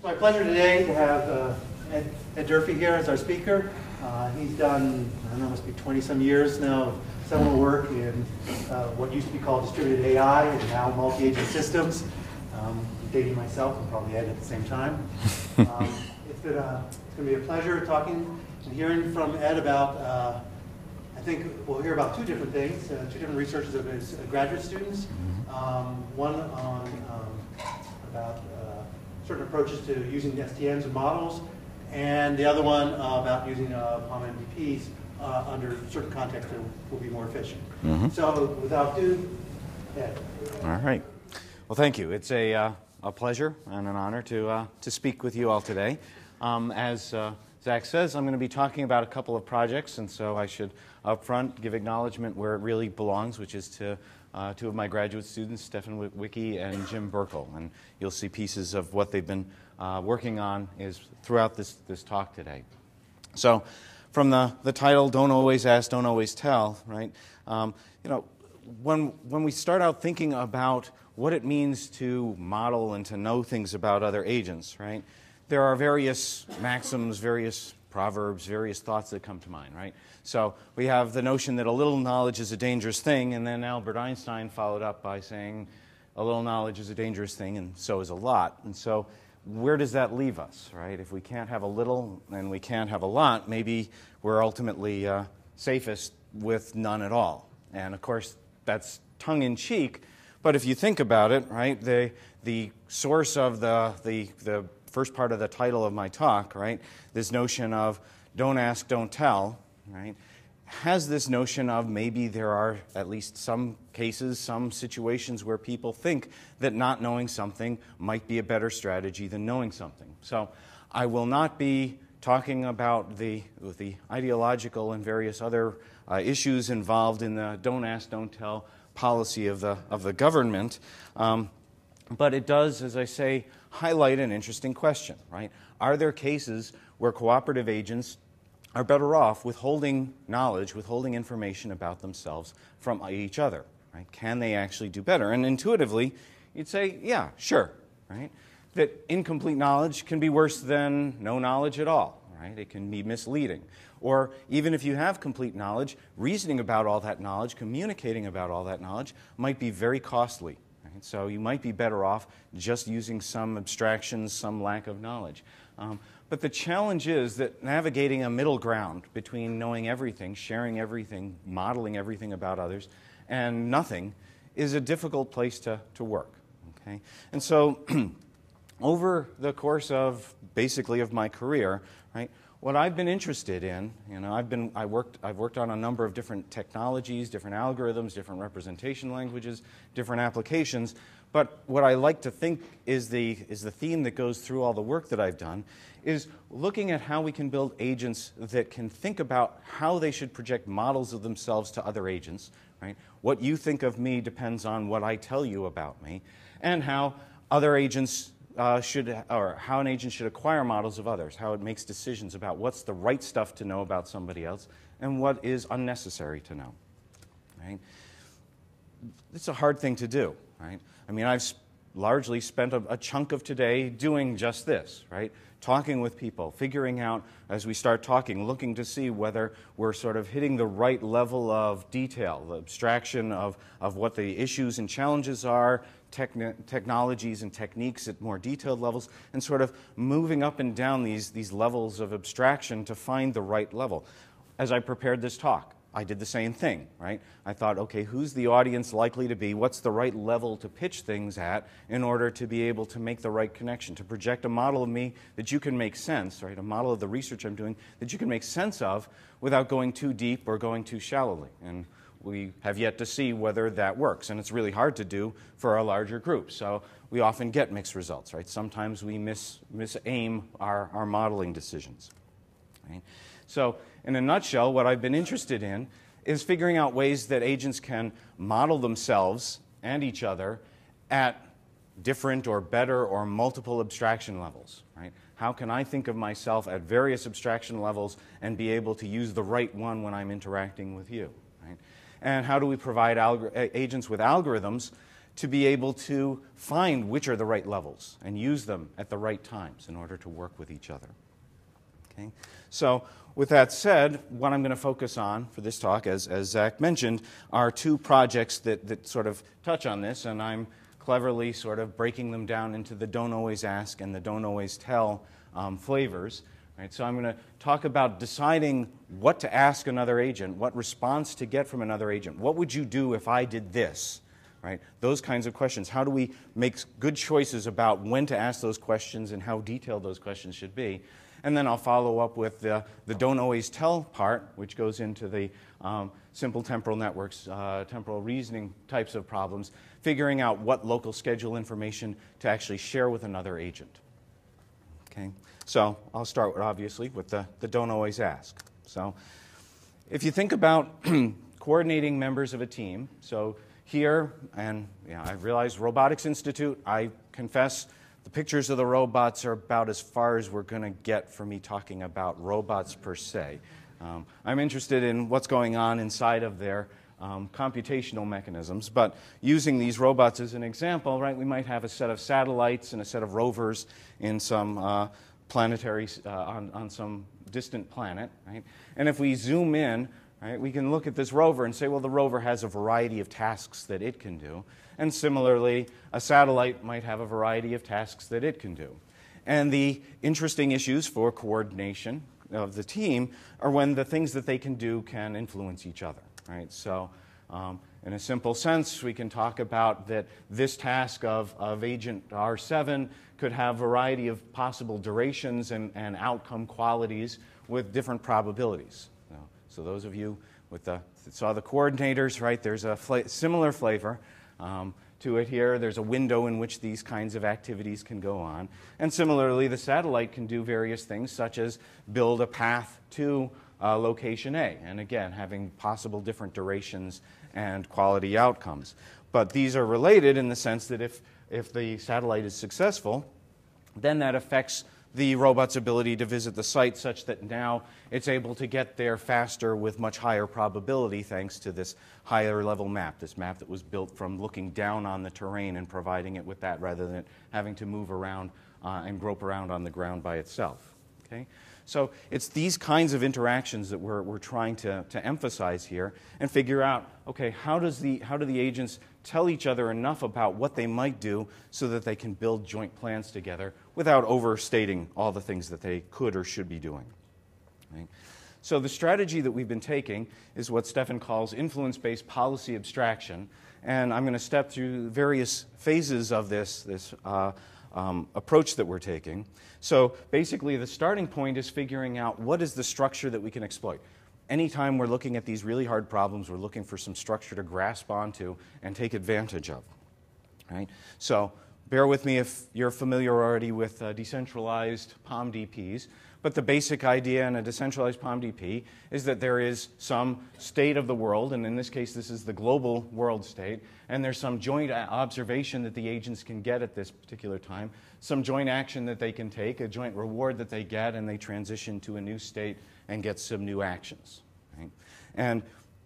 my pleasure today to have Ed Durfee here as our speaker. He's done, I don't know, must be 20-some years now of seminal work in what used to be called distributed AI and now multi-agent systems. Dating myself and probably Ed at the same time. It's going to be a pleasure talking and hearing from Ed about, I think we'll hear about two different things, two different researches of his graduate students. One on about certain approaches to using STMs and models, and the other one about using POM MPPs under certain contexts that will be more efficient. So without ado, Ed. All right. Well, thank you. It's a pleasure and an honor to speak with you all today. As Zach says, I'm going to be talking about a couple of projects, and so I should up front give acknowledgement where it really belongs, which is to two of my graduate students, Stefan Wicki and Jim Burkle. And you'll see pieces of what they've been working on throughout this talk today. So from the title, Don't Always Ask, Don't Always Tell, right? When we start out thinking about what it means to model and to know things about other agents, right? There are various maxims, various proverbs, various thoughts that come to mind, right? So we have the notion that a little knowledge is a dangerous thing, and then Albert Einstein followed up by saying a little knowledge is a dangerous thing, and so is a lot. And so where does that leave us, right? If we can't have a little and we can't have a lot, maybe we're ultimately safest with none at all. And of course, that's tongue-in-cheek, but if you think about it, right, the source of the first part of the title of my talk, right, this notion of don't ask, don't tell, right, has this notion of maybe there are at least some cases, some situations where people think that not knowing something might be a better strategy than knowing something. So I will not be talking about the ideological and various other issues involved in the don't ask, don't tell policy of the government, but it does, as I say, highlight an interesting question, right? Are there cases where cooperative agents are better off withholding knowledge, withholding information about themselves from each other, right? Can they actually do better? And intuitively, you'd say, yeah, sure, right? That incomplete knowledge can be worse than no knowledge at all, right? It can be misleading. Or even if you have complete knowledge, reasoning about all that knowledge, communicating about all that knowledge might be very costly. Right? So you might be better off just using some abstractions, some lack of knowledge. But the challenge is that navigating a middle ground between knowing everything, sharing everything, modeling everything about others, and nothing is a difficult place to work. Okay? And so over the course of basically of my career, right, what I've been interested in, I've worked on a number of different technologies, different algorithms, different representation languages, different applications. But what I like to think is the theme that goes through all the work that I've done is looking at how we can build agents that can think about how they should project models of themselves to other agents. Right? What you think of me depends on what I tell you about me, and how other agents how an agent should acquire models of others, how it makes decisions about what's the right stuff to know about somebody else and what is unnecessary to know. Right? It's a hard thing to do. Right? I mean, I've largely spent a chunk of today doing just this, right? Talking with people, figuring out as we start talking, looking to see whether we're sort of hitting the right level of detail, the abstraction of what the issues and challenges are, technologies and techniques at more detailed levels, and sort of moving up and down these levels of abstraction to find the right level. As I prepared this talk, I did the same thing, right? I thought, okay, who's the audience likely to be? What's the right level to pitch things at in order to be able to make the right connection, to project a model of me that you can make sense, right? A model of the research I'm doing that you can make sense of without going too deep or going too shallowly. And we have yet to see whether that works. And it's really hard to do for a larger group. So we often get mixed results, right? Sometimes we misaim our modeling decisions, right? So in a nutshell, what I've been interested in is figuring out ways that agents can model themselves and each other at different or better or multiple abstraction levels, right? How can I think of myself at various abstraction levels and be able to use the right one when I'm interacting with you, right? And how do we provide agents with algorithms to be able to find which are the right levels and use them at the right times in order to work with each other. Okay? So with that said, what I'm going to focus on for this talk, as Zach mentioned, are two projects that sort of touch on this, and I'm cleverly sort of breaking them down into the don't always ask and the don't always tell flavors. Right? So I'm going to talk about deciding what to ask another agent, what response to get from another agent. What would you do if I did this? Right? Those kinds of questions. How do we make good choices about when to ask those questions and how detailed those questions should be? And then I'll follow up with the don't always tell part, which goes into the simple temporal networks, temporal reasoning types of problems, figuring out what local schedule information to actually share with another agent. Okay? So I'll start, obviously, with the don't always ask. So if you think about coordinating members of a team, so here, and I realize Robotics Institute, I confess the pictures of the robots are about as far as we're going to get for me talking about robots per se. I'm interested in what's going on inside of their computational mechanisms, but using these robots as an example, right, we might have a set of satellites and a set of rovers in some planetary, on some distant planet, right? And if we zoom in, right, we can look at this rover and say, well, the rover has a variety of tasks that it can do. And similarly, a satellite might have a variety of tasks that it can do. And the interesting issues for coordination of the team are when the things that they can do can influence each other, right? So in a simple sense, we can talk about that this task of agent R7 could have a variety of possible durations and outcome qualities with different probabilities. So those of you that saw the coordinators, right, there's a similar flavor to it here. There's a window in which these kinds of activities can go on. And similarly, the satellite can do various things, such as build a path to location A, and again, having possible different durations and quality outcomes. But these are related in the sense that if the satellite is successful, then that affects the robot's ability to visit the site such that now it's able to get there faster with much higher probability thanks to this higher level map, this map that was built from looking down on the terrain and providing it with that rather than having to move around and grope around on the ground by itself. Okay? So it's these kinds of interactions that we're trying to emphasize here and figure out, okay, how do the agents tell each other enough about what they might do so that they can build joint plans together without overstating all the things that they could or should be doing. Right? So the strategy that we've been taking is what Stefan calls influence-based policy abstraction, and I'm going to step through various phases of this approach that we're taking. So basically the starting point is figuring out what is the structure that we can exploit. Anytime we're looking at these really hard problems, we're looking for some structure to grasp onto and take advantage of. Right? So bear with me if you're familiar already with decentralized POM-DPs, but the basic idea in a decentralized POM-DP is that there is some state of the world, and in this case this is the global world state, and there's some joint observation that the agents can get at this particular time, some joint action that they can take, a joint reward that they get, and they transition to a new state and get some new actions. Right? And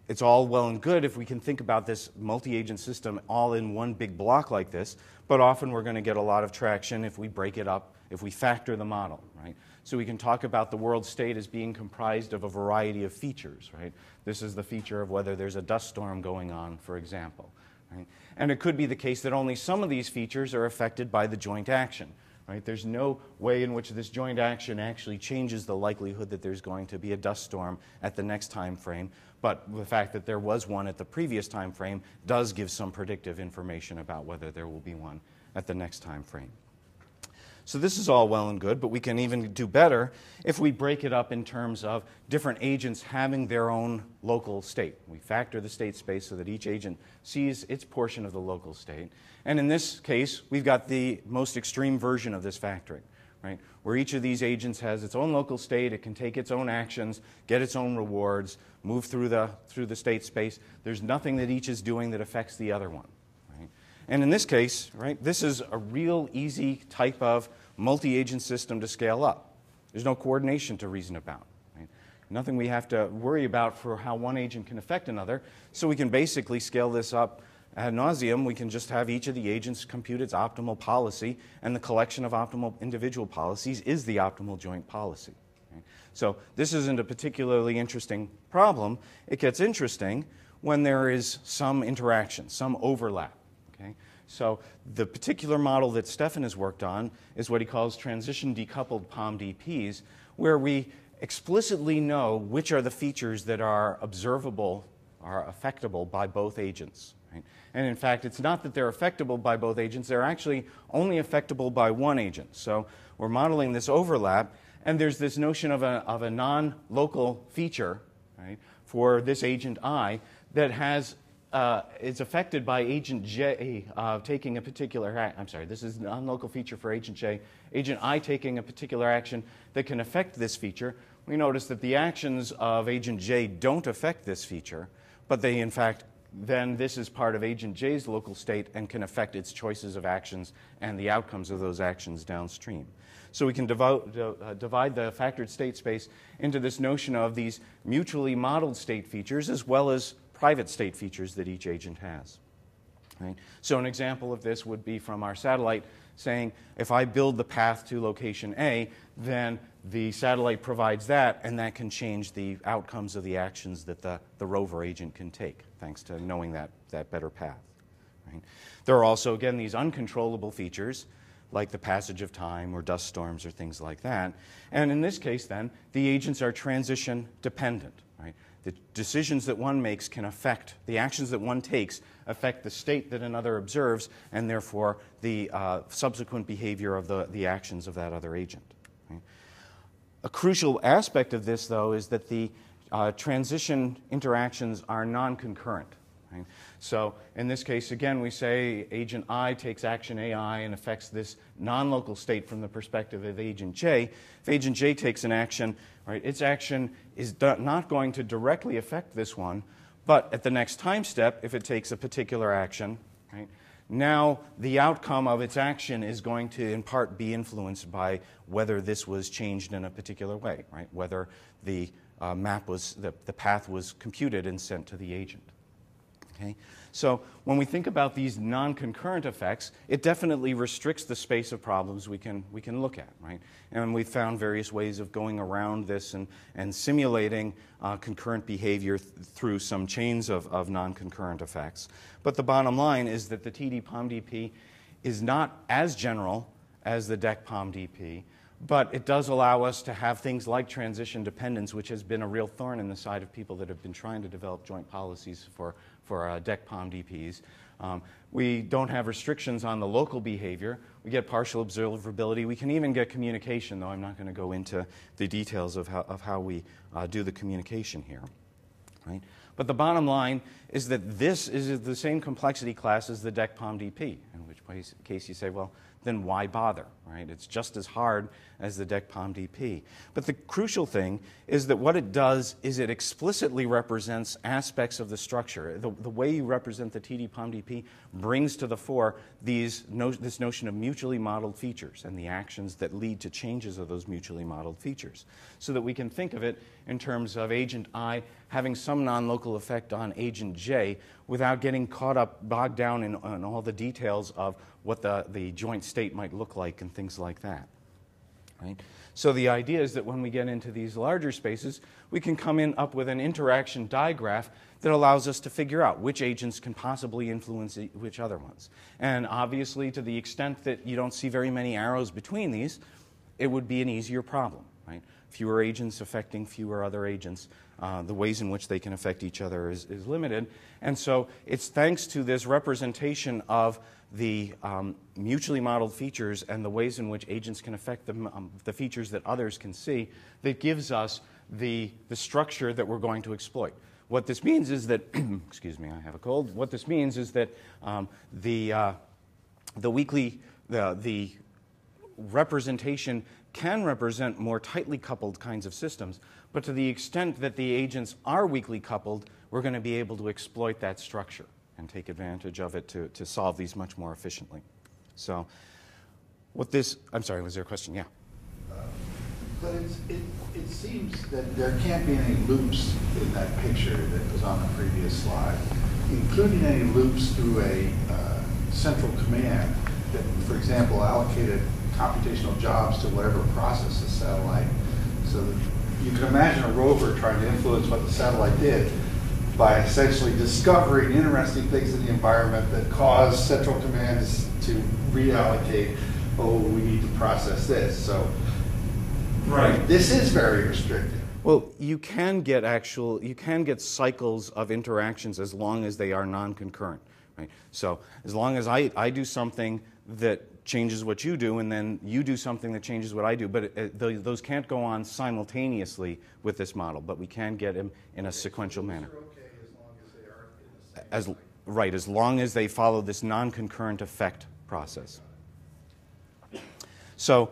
it's all well and good if we can think about this multi-agent system all in one big block like this, but often we're going to get a lot of traction if we break it up, if we factor the model. Right? So we can talk about the world state as being comprised of a variety of features. Right? This is the feature of whether there's a dust storm going on, for example. Right? And it could be the case that only some of these features are affected by the joint action. Right? There's no way in which this joint action actually changes the likelihood that there's going to be a dust storm at the next time frame, but the fact that there was one at the previous time frame does give some predictive information about whether there will be one at the next time frame. So this is all well and good, but we can even do better if we break it up in terms of different agents having their own local state. We factor the state space so that each agent sees its portion of the local state. And in this case, we've got the most extreme version of this factoring, right? Where each of these agents has its own local state, it can take its own actions, get its own rewards, move through the state space. There's nothing that each is doing that affects the other one. And in this case, right, this is a real easy type of multi-agent system to scale up. There's no coordination to reason about. Right? Nothing we have to worry about for how one agent can affect another. So we can basically scale this up ad nauseum, we can just have each of the agents compute its optimal policy, and the collection of optimal individual policies is the optimal joint policy. Okay? So this isn't a particularly interesting problem. It gets interesting when there is some interaction, some overlap. Okay? So the particular model that Stefan has worked on is what he calls transition decoupled POM-DPs, where we explicitly know which are the features that are observable, are affectable by both agents. Right? And in fact, it's not that they're affectable by both agents, they're actually only affectable by one agent. So we're modeling this overlap, and there's this notion of a non-local feature, right, for this agent I that has is affected by agent J taking a particular I'm sorry, this is a non-local feature for agent J. Agent I taking a particular action that can affect this feature. We notice that the actions of agent J don't affect this feature, but they in fact, then this is part of agent J's local state and can affect its choices of actions and the outcomes of those actions downstream. So we can divide the factored state space into this notion of these mutually modeled state features as well as private state features that each agent has. Right? So an example of this would be from our satellite saying, if I build the path to location A, then the satellite provides that, and that can change the outcomes of the actions that the rover agent can take, thanks to knowing that better path. Right? There are also, again, these uncontrollable features, like the passage of time or dust storms or things like that. And in this case, then, the agents are transition dependent. Right? The decisions that one makes can affect, the actions that one takes affect the state that another observes, and therefore the subsequent behavior of the actions of that other agent. Right? A crucial aspect of this, though, is that the transition interactions are non-concurrent. Right? So in this case, again, we say agent I takes action AI and affects this non-local state from the perspective of agent J. If agent J takes an action, right, its action is not going to directly affect this one, but at the next time step, if it takes a particular action, right, now the outcome of its action is going to in part be influenced by whether this was changed in a particular way, right? Whether the the path was computed and sent to the agent. Okay? So when we think about these non-concurrent effects, it definitely restricts the space of problems we can look at, right? And we've found various ways of going around this and simulating concurrent behavior through some chains of non-concurrent effects. But the bottom line is that the TD-POM-DP is not as general as the DEC-POM-DP, but it does allow us to have things like transition dependence, which has been a real thorn in the side of people that have been trying to develop joint policies for DEC-POM-DPs. We don't have restrictions on the local behavior. We get partial observability. We can even get communication, though I'm not going to go into the details of how we do the communication here. Right? But the bottom line is that this is the same complexity class as the DEC-POM-DP, in which case you say, well, then why bother, right? It's just as hard as the DEC-POM-DP. But the crucial thing is that what it does is it explicitly represents aspects of the structure. The way you represent the TD-POM-DP brings to the fore this notion of mutually modeled features and the actions that lead to changes of those mutually modeled features, so that we can think of it in terms of agent I having some non-local effect on agent J without getting bogged down in all the details of what the joint state might look like and things like that. Right? So the idea is that when we get into these larger spaces, we can come up with an interaction digraph that allows us to figure out which agents can possibly influence which other ones. And obviously, to the extent that you don't see very many arrows between these, it would be an easier problem. Right? Fewer agents affecting fewer other agents. The ways in which they can affect each other is limited. And so it's thanks to this representation of the mutually modeled features and the ways in which agents can affect the features that others can see that gives us the structure that we're going to exploit. What this means is that, excuse me, I have a cold. What this means is that the representation can represent more tightly coupled kinds of systems, but to the extent that the agents are weakly coupled, we're going to be able to exploit that structure and take advantage of it to solve these much more efficiently. So I'm sorry, was there a question? Yeah. But it seems that there can't be any loops in that picture that was on the previous slide. including any loops through a central command that, for example, allocated computational jobs to whatever process the satellite. So that you can imagine a rover trying to influence what the satellite did by essentially discovering interesting things in the environment that cause central commands to reallocate, oh, we need to process this. So right. This is very restrictive. Well, you can get cycles of interactions as long as they are non-concurrent. Right? So as long as I do something that changes what you do, and then you do something that changes what I do, but those can't go on simultaneously with this model, but we can get them in a sequential manner. Right, as long as they follow this non-concurrent effect process. So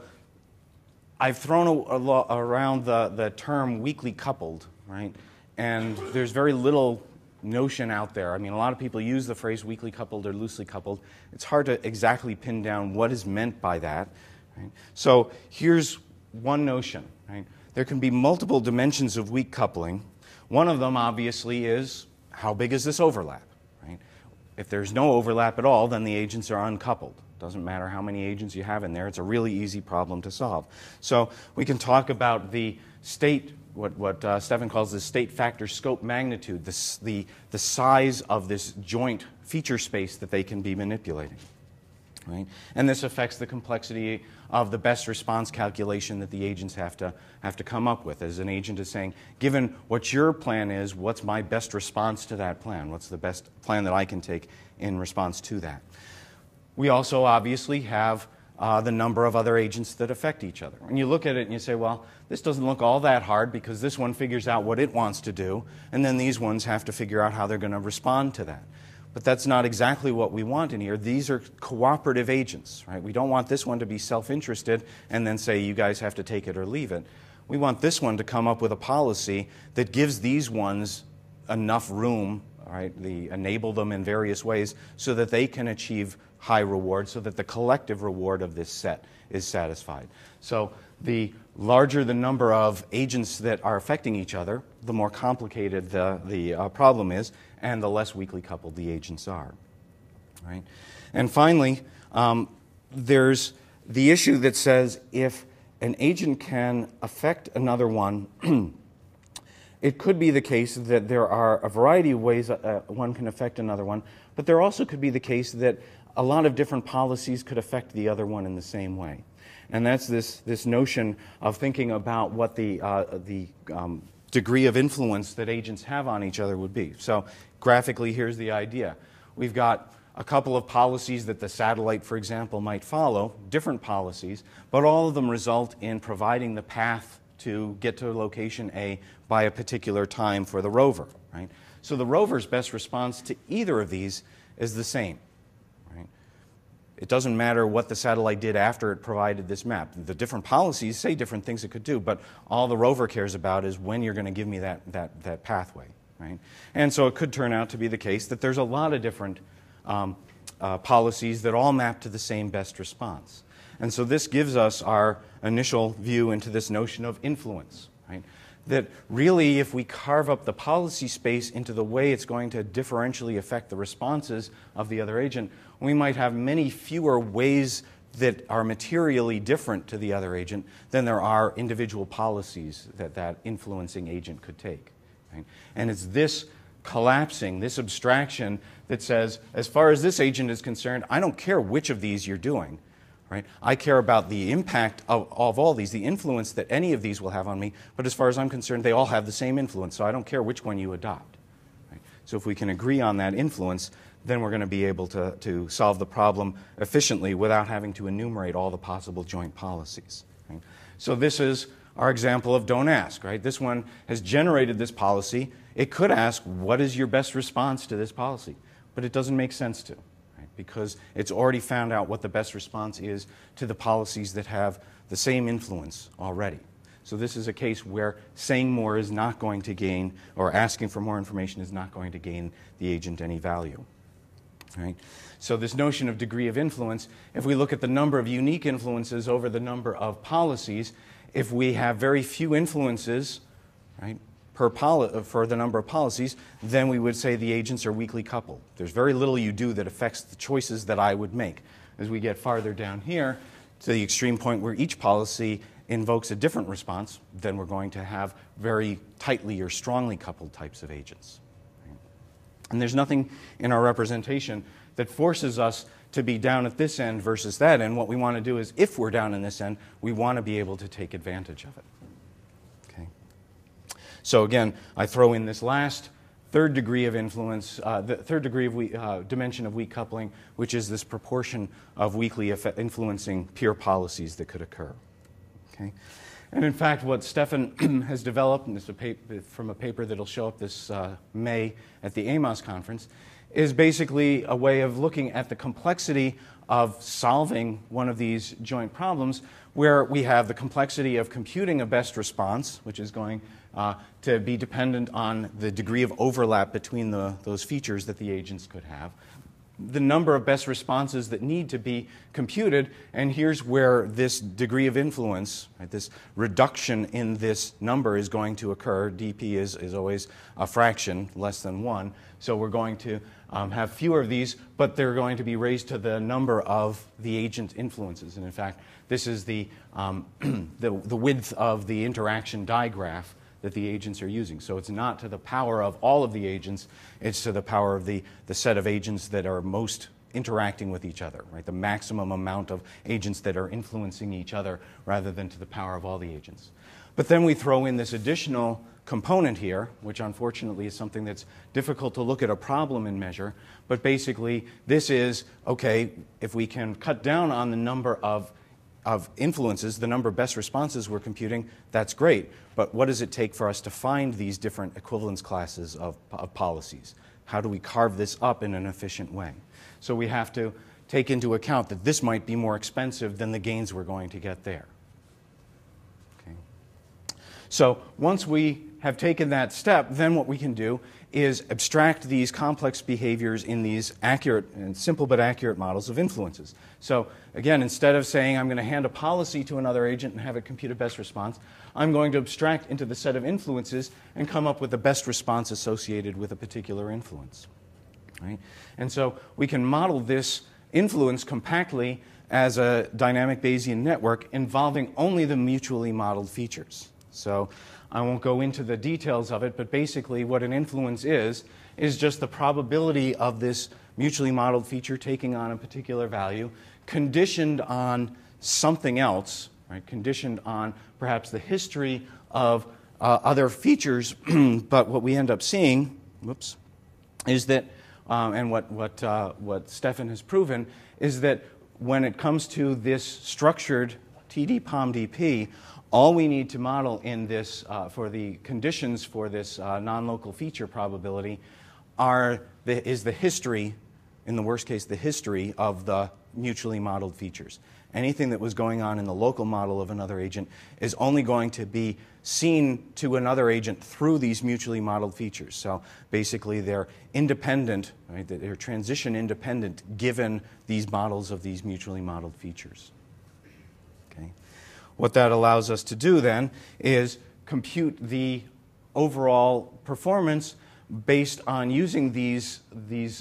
I've thrown around the term weakly coupled, right? And there's very little notion out there. I mean, a lot of people use the phrase weakly coupled or loosely coupled. It's hard to exactly pin down what is meant by that. Right? So here's one notion. Right? There can be multiple dimensions of weak coupling. One of them, obviously, is how big is this overlap? Right? If there's no overlap at all, then the agents are uncoupled. Doesn't matter how many agents you have in there. It's a really easy problem to solve. So we can talk about the state, what Stefan calls the state factor scope magnitude, the size of this joint feature space that they can be manipulating. Right? And this affects the complexity of the best response calculation that the agents have to come up with. As an agent is saying, given what your plan is, what's my best response to that plan? What's the best plan that I can take in response to that? We also obviously have the number of other agents that affect each other. And you look at it and you say, well, this doesn't look all that hard because this one figures out what it wants to do, and then these ones have to figure out how they're going to respond to that. But that's not exactly what we want in here. These are cooperative agents, right? We don't want this one to be self-interested and then say, you guys have to take it or leave it. We want this one to come up with a policy that gives these ones enough room, right? Enable them in various ways so that they can achieve high reward, so that the collective reward of this set is satisfied. So the larger the number of agents that are affecting each other, the more complicated the problem is, and the less weakly coupled the agents are. Right? And finally, there's the issue that says if an agent can affect another one, it could be the case that there are a variety of ways one can affect another one, but there also could be the case that a lot of different policies could affect the other one in the same way. And that's this notion of thinking about what the degree of influence that agents have on each other would be. So graphically, here's the idea. We've got a couple of policies that the satellite, for example, might follow, different policies, but all of them result in providing the path to get to location A by a particular time for the rover. Right? So the rover's best response to either of these is the same. It doesn't matter what the satellite did after it provided this map. The different policies say different things it could do, but all the rover cares about is when you're going to give me that pathway. Right? And so it could turn out to be the case that there's a lot of different policies that all map to the same best response. And so this gives us our initial view into this notion of influence. Right? That really, if we carve up the policy space into the way it's going to differentially affect the responses of the other agent, we might have many fewer ways that are materially different to the other agent than there are individual policies that influencing agent could take. Right? And it's this collapsing, this abstraction that says, as far as this agent is concerned, I don't care which of these you're doing. Right? I care about the impact of all these, the influence that any of these will have on me, but as far as I'm concerned, they all have the same influence, so I don't care which one you adopt. Right? So if we can agree on that influence, then we're going to be able to solve the problem efficiently without having to enumerate all the possible joint policies. Right? So this is our example of don't ask. Right? This one has generated this policy. It could ask, what is your best response to this policy? But it doesn't make sense to. Because it's already found out what the best response is to the policies that have the same influence already. So this is a case where saying more is not going to gain, or asking for more information is not going to gain the agent any value. Right? So this notion of degree of influence, if we look at the number of unique influences over the number of policies, if we have very few influences, right, for the number of policies, then we would say the agents are weakly coupled. There's very little you do that affects the choices that I would make. As we get farther down here to the extreme point where each policy invokes a different response, then we're going to have very tightly or strongly coupled types of agents. And there's nothing in our representation that forces us to be down at this end versus that end. What we want to do is, if we're down in this end, we want to be able to take advantage of it. Okay. So again, I throw in this last third degree of influence, the third degree of dimension of weak coupling, which is this proportion of weakly influencing peer policies that could occur. Okay. And in fact, what Stefan has developed, and this is from a paper that will show up this May at the AMOS conference, is basically a way of looking at the complexity of solving one of these joint problems, where we have the complexity of computing a best response, which is going to be dependent on the degree of overlap between those features that the agents could have, the number of best responses that need to be computed, and here's where this degree of influence, right, this reduction in this number is going to occur. dp is always a fraction, less than 1, so we're going to have fewer of these, but they're going to be raised to the number of the agent influences. And in fact, this is the width of the interaction digraph that the agents are using. So it's not to the power of all of the agents, it's to the power of the set of agents that are most interacting with each other, right? The maximum amount of agents that are influencing each other rather than to the power of all the agents. But then we throw in this additional component here, which unfortunately is something that's difficult to look at a problem and measure, but basically this is, okay, if we can cut down on the number of influences, the number of best responses we're computing, that's great. But what does it take for us to find these different equivalence classes of policies? How do we carve this up in an efficient way? So we have to take into account that this might be more expensive than the gains we're going to get there. Okay. So once we have taken that step, then what we can do is abstract these complex behaviors in these accurate and simple but accurate models of influences. So again, instead of saying I'm going to hand a policy to another agent and have it compute a best response, I'm going to abstract into the set of influences and come up with the best response associated with a particular influence. Right? And so we can model this influence compactly as a dynamic Bayesian network involving only the mutually modeled features. So I won't go into the details of it, but basically what an influence is just the probability of this mutually modeled feature taking on a particular value, conditioned on something else, right? Conditioned on perhaps the history of other features. But what we end up seeing, is that, and what Stefan has proven, is that when it comes to this structured TD-POM-DP, all we need to model in this, for the conditions for this non-local feature probability is the history, in the worst case, the history of the mutually modeled features. Anything that was going on in the local model of another agent is only going to be seen to another agent through these mutually modeled features. So basically they're independent, right? They're transition independent given these models of these mutually modeled features. Okay. What that allows us to do then is compute the overall performance based on using these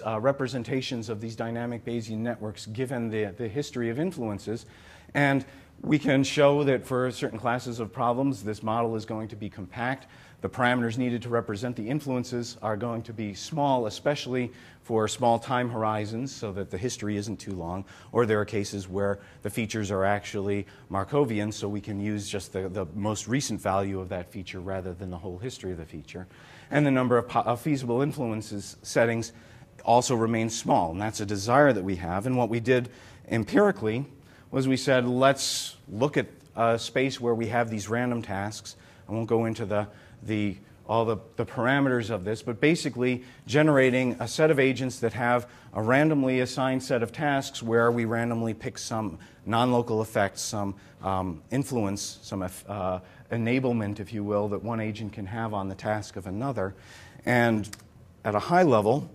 representations of these dynamic Bayesian networks given the history of influences. And we can show that for certain classes of problems, this model is going to be compact. The parameters needed to represent the influences are going to be small, especially for small time horizons, so that the history isn't too long. Or there are cases where the features are actually Markovian, so we can use just the most recent value of that feature rather than the whole history of the feature. And the number of feasible influences settings also remains small, and that's a desire that we have. And what we did empirically was we said, let's look at a space where we have these random tasks. I won't go into all the parameters of this, but basically generating a set of agents that have a randomly assigned set of tasks where we randomly pick some non-local effects, some influence, some enablement, if you will, that one agent can have on the task of another. And at a high level,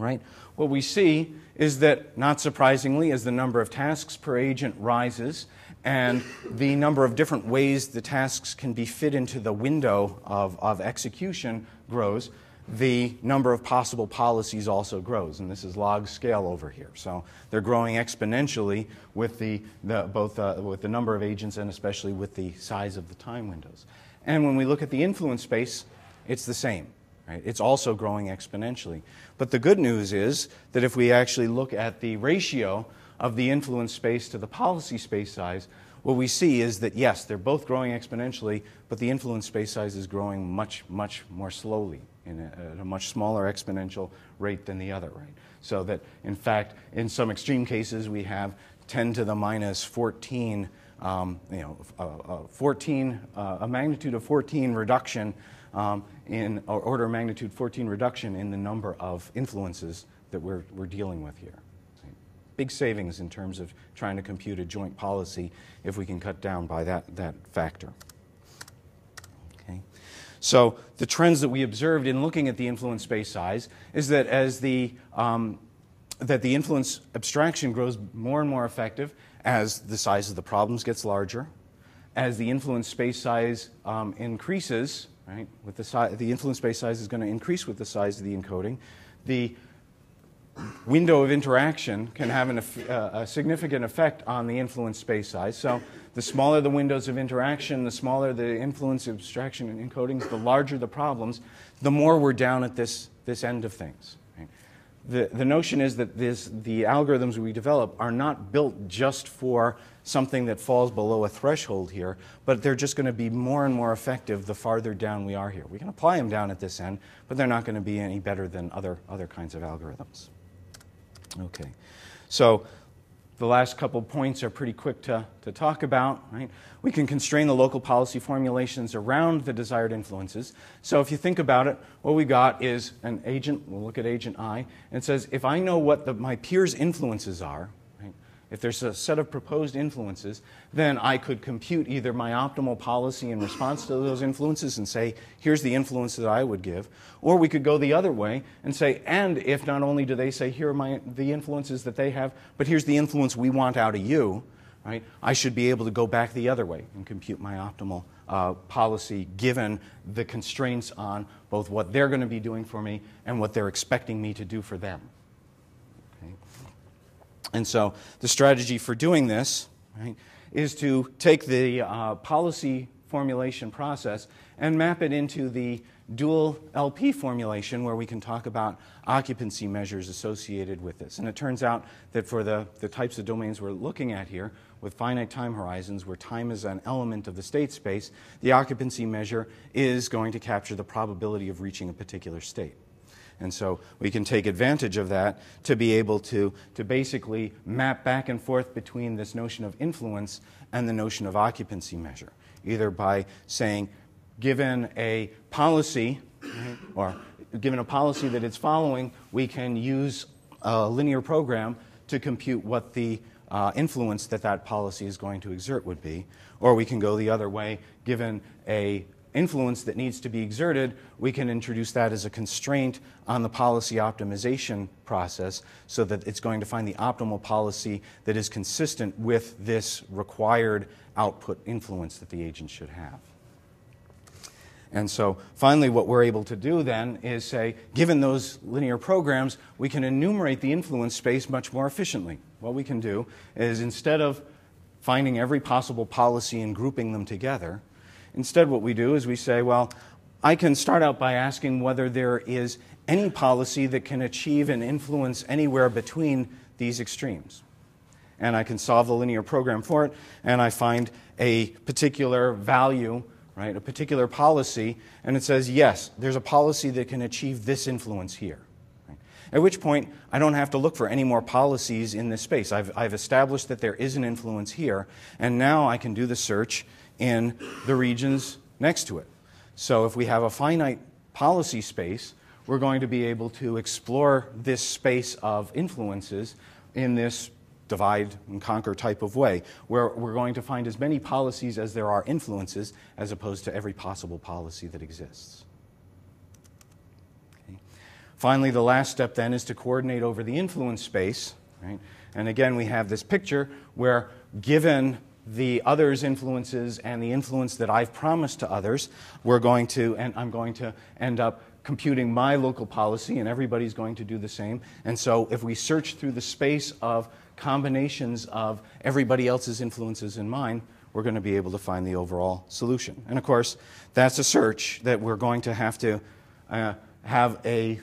right? What we see is that, not surprisingly, as the number of tasks per agent rises and the number of different ways the tasks can be fit into the window of execution grows, the number of possible policies also grows, and this is log scale over here. So they're growing exponentially with with the number of agents and especially with the size of the time windows. And when we look at the influence space, it's the same. Right? It's also growing exponentially. But the good news is that if we actually look at the ratio of the influence space to the policy space size, what we see is that, yes, they're both growing exponentially, but the influence space size is growing much, much more slowly at a much smaller exponential rate than the other, right? So that, in fact, in some extreme cases, we have 10 to the minus 14, a magnitude of 14 reduction or order of magnitude 14 reduction in the number of influences that we're dealing with here. Big savings in terms of trying to compute a joint policy if we can cut down by that factor. Okay. So the trends that we observed in looking at the influence space size is that as the influence abstraction grows more and more effective as the size of the problems gets larger, as the influence space size increases, right, with the influence space size is going to increase with the size of the encoding, the window of interaction can have a significant effect on the influence space size. So the smaller the windows of interaction, the smaller the influence abstraction and encodings, the larger the problems, the more we're down at this end of things. Right? The notion is that the algorithms we develop are not built just for something that falls below a threshold here, but they're just going to be more and more effective the farther down we are here. We can apply them down at this end, but they're not going to be any better than other kinds of algorithms. Okay, so the last couple points are pretty quick to talk about. Right? We can constrain the local policy formulations around the desired influences. So if you think about it, what we got is an agent. We'll look at agent I, and it says if I know what my peers' influences are, right, if there's a set of proposed influences, then I could compute either my optimal policy in response to those influences and say, here's the influence that I would give. Or we could go the other way and say, and if not only do they say, here are the influences that they have, but here's the influence we want out of you, right, I should be able to go back the other way and compute my optimal policy given the constraints on both what they're going to be doing for me and what they're expecting me to do for them. Okay. And so the strategy for doing this, right, is to take the policy formulation process and map it into the dual LP formulation where we can talk about occupancy measures associated with this. And it turns out that for the types of domains we're looking at here, with finite time horizons where time is an element of the state space, the occupancy measure is going to capture the probability of reaching a particular state. And so we can take advantage of that to be able to basically map back and forth between this notion of influence and the notion of occupancy measure, either by saying, given a policy, right, or given a policy that it's following, we can use a linear program to compute what the influence that policy is going to exert would be. Or we can go the other way, given a influence that needs to be exerted, we can introduce that as a constraint on the policy optimization process so that it's going to find the optimal policy that is consistent with this required output influence that the agent should have. And so finally what we're able to do then is say, given those linear programs, we can enumerate the influence space much more efficiently. What we can do is instead of finding every possible policy and grouping them together, instead what we do is we say, well, I can start out by asking whether there is any policy that can achieve an influence anywhere between these extremes. And I can solve the linear program for it, and I find a particular value, right, a particular policy, and it says, yes, there's a policy that can achieve this influence here. Right? At which point, I don't have to look for any more policies in this space. I've established that there is an influence here, and now I can do the search in the regions next to it. So if we have a finite policy space, we're going to be able to explore this space of influences in this divide and conquer type of way, where we're going to find as many policies as there are influences as opposed to every possible policy that exists. Okay. Finally, the last step then is to coordinate over the influence space. Right? And again, we have this picture where, given the others' influences and the influence that I've promised to others, I'm going to end up computing my local policy, and everybody's going to do the same. And so if we search through the space of combinations of everybody else's influences and mine, we're going to be able to find the overall solution. And of course, that's a search that we're going to have a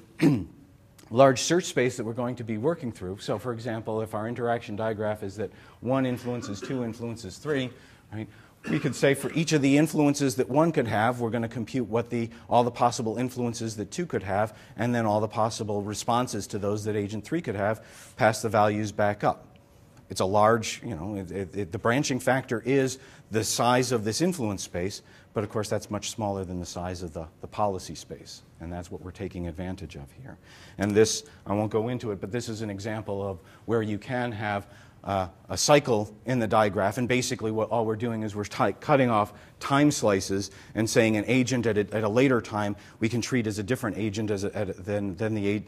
large search space that we're going to be working through. So for example, if our interaction diagraph is that 1 influences 2 influences 3, right, we could say for each of the influences that 1 could have, we're going to compute what all the possible influences that 2 could have, and then all the possible responses to those that agent 3 could have, pass the values back up. It's a large, the branching factor is the size of this influence space, but of course that's much smaller than the size of the policy space, and that's what we're taking advantage of here. And this, I won't go into it, but this is an example of where you can have a cycle in the digraph, and basically all we're doing is we're cutting off time slices and saying an agent at a later time we can treat as a different agent than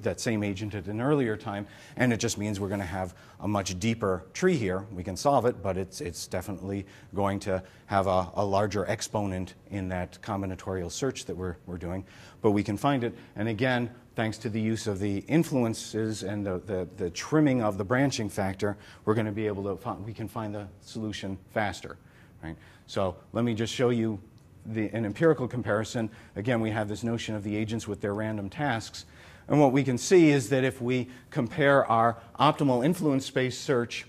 that same agent at an earlier time, and it just means we're going to have a much deeper tree here. We can solve it, but it's definitely going to have a larger exponent in that combinatorial search that we're doing, but we can find it. And again, thanks to the use of the influences and the trimming of the branching factor, we're going to be able to we can find the solution faster. Right? So let me just show you an empirical comparison. Again, we have this notion of the agents with their random tasks. And what we can see is that if we compare our optimal influence space search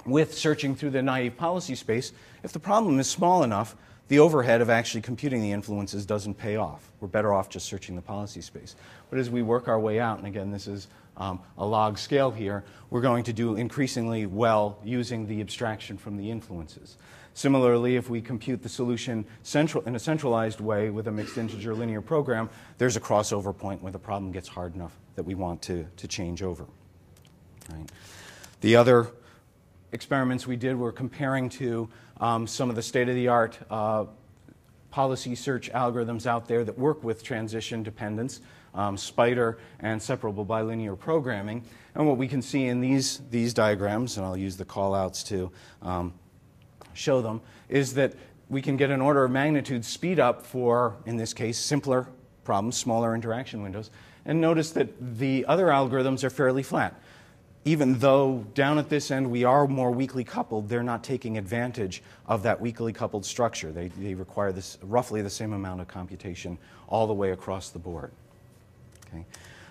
with searching through the naive policy space, if the problem is small enough, the overhead of actually computing the influences doesn't pay off. We're better off just searching the policy space. But as we work our way out, and again, this is a log scale here, we're going to do increasingly well using the abstraction from the influences. Similarly, if we compute the solution in a centralized way with a mixed integer linear program, there's a crossover point where the problem gets hard enough that we want to change over. Right. The other experiments we did were comparing to some of the state-of-the-art policy search algorithms out there that work with transition dependence, spider and separable bilinear programming. And what we can see in these diagrams, and I'll use the callouts to show them, is that we can get an order of magnitude speed up for, in this case, simpler problems, smaller interaction windows. And notice that the other algorithms are fairly flat. Even though down at this end we are more weakly coupled, they're not taking advantage of that weakly coupled structure. They require roughly the same amount of computation all the way across the board. Okay.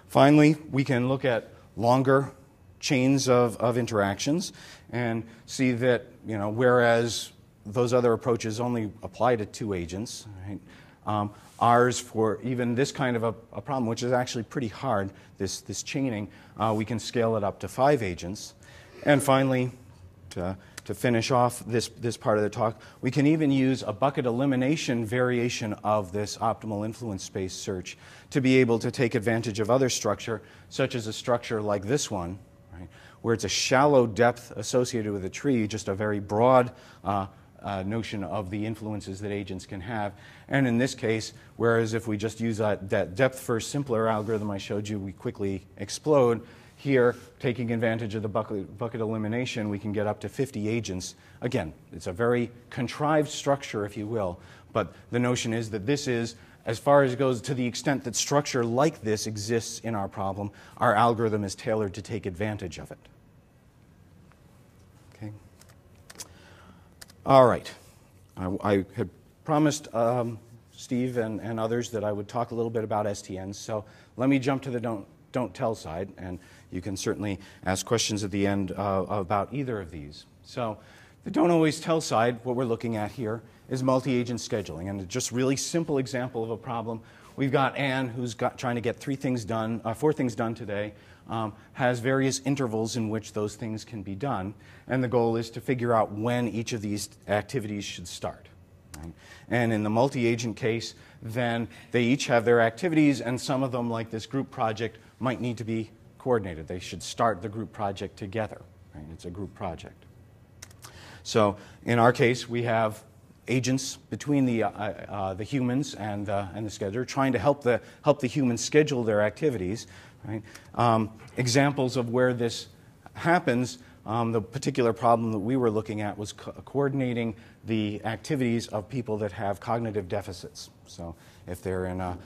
Finally, we can look at longer chains of interactions and see that, whereas those other approaches only apply to 2 agents, right? Ours, for even this kind of a problem, which is actually pretty hard, this chaining, we can scale it up to 5 agents. And finally, to finish off this part of the talk, we can even use a bucket elimination variation of this optimal influence space search to be able to take advantage of other structure, such as a structure like this one, right, where it's a shallow depth associated with a tree, just a very broad notion of the influences that agents can have. And in this case, whereas if we just use that depth first simpler algorithm I showed you, we quickly explode. Here, taking advantage of the bucket elimination, we can get up to 50 agents. Again, it's a very contrived structure, if you will, but the notion is that this is, as far as it goes, to the extent that structure like this exists in our problem, our algorithm is tailored to take advantage of it. Okay. All right. I had promised Steve and others that I would talk a little bit about STNs, so let me jump to the don't tell side, and you can certainly ask questions at the end about either of these. So the don't always tell side, what we're looking at here, is multi-agent scheduling, and just really simple example of a problem. We've got Anne, who's trying to get 4 things done today, has various intervals in which those things can be done, and the goal is to figure out when each of these activities should start. Right? And in the multi-agent case, then they each have their activities, and some of them, like this group project, might need to be coordinated. They should start the group project together. Right? It's a group project. So in our case, we have agents between the humans and the scheduler, trying to help the humans schedule their activities. Right? Examples of where this happens, the particular problem that we were looking at was coordinating the activities of people that have cognitive deficits. So if they're in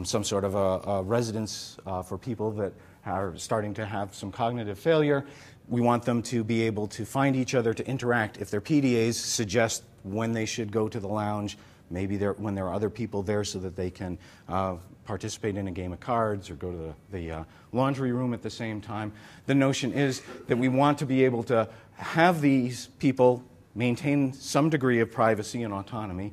some sort of a residence for people that are starting to have some cognitive failure, we want them to be able to find each other, to interact. If their PDAs suggest when they should go to the lounge, maybe when there are other people there so that they can participate in a game of cards or go to the laundry room at the same time. The notion is that we want to be able to have these people maintain some degree of privacy and autonomy,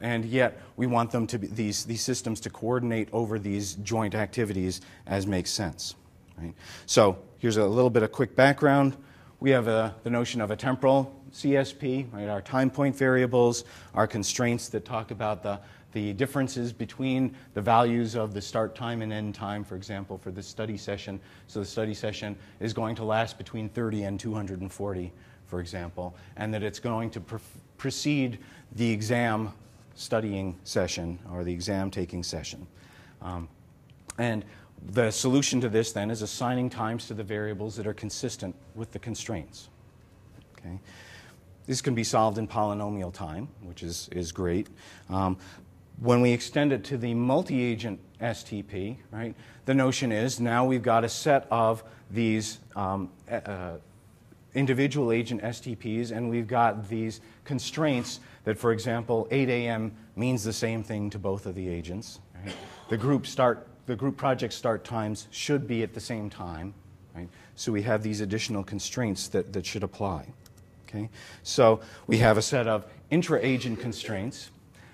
and yet we want them to be, these systems to coordinate over these joint activities as makes sense. Right? So here's a little bit of quick background. We have the notion of a temporal CSP, right? Our time point variables, our constraints that talk about the differences between the values of the start time and end time, for example, for this study session. So the study session is going to last between 30 and 240, for example, and that it's going to precede the exam studying session or the exam taking session. And the solution to this then is assigning times to the variables that are consistent with the constraints. Okay? This can be solved in polynomial time, which is great. When we extend it to the multi-agent STP, right, the notion is now we've got a set of these individual agent STPs, and we've got these constraints that, for example, 8 a.m. means the same thing to both of the agents. Right? The group project start times should be at the same time. Right? So we have these additional constraints that should apply. Okay? So we have a set of intra-agent constraints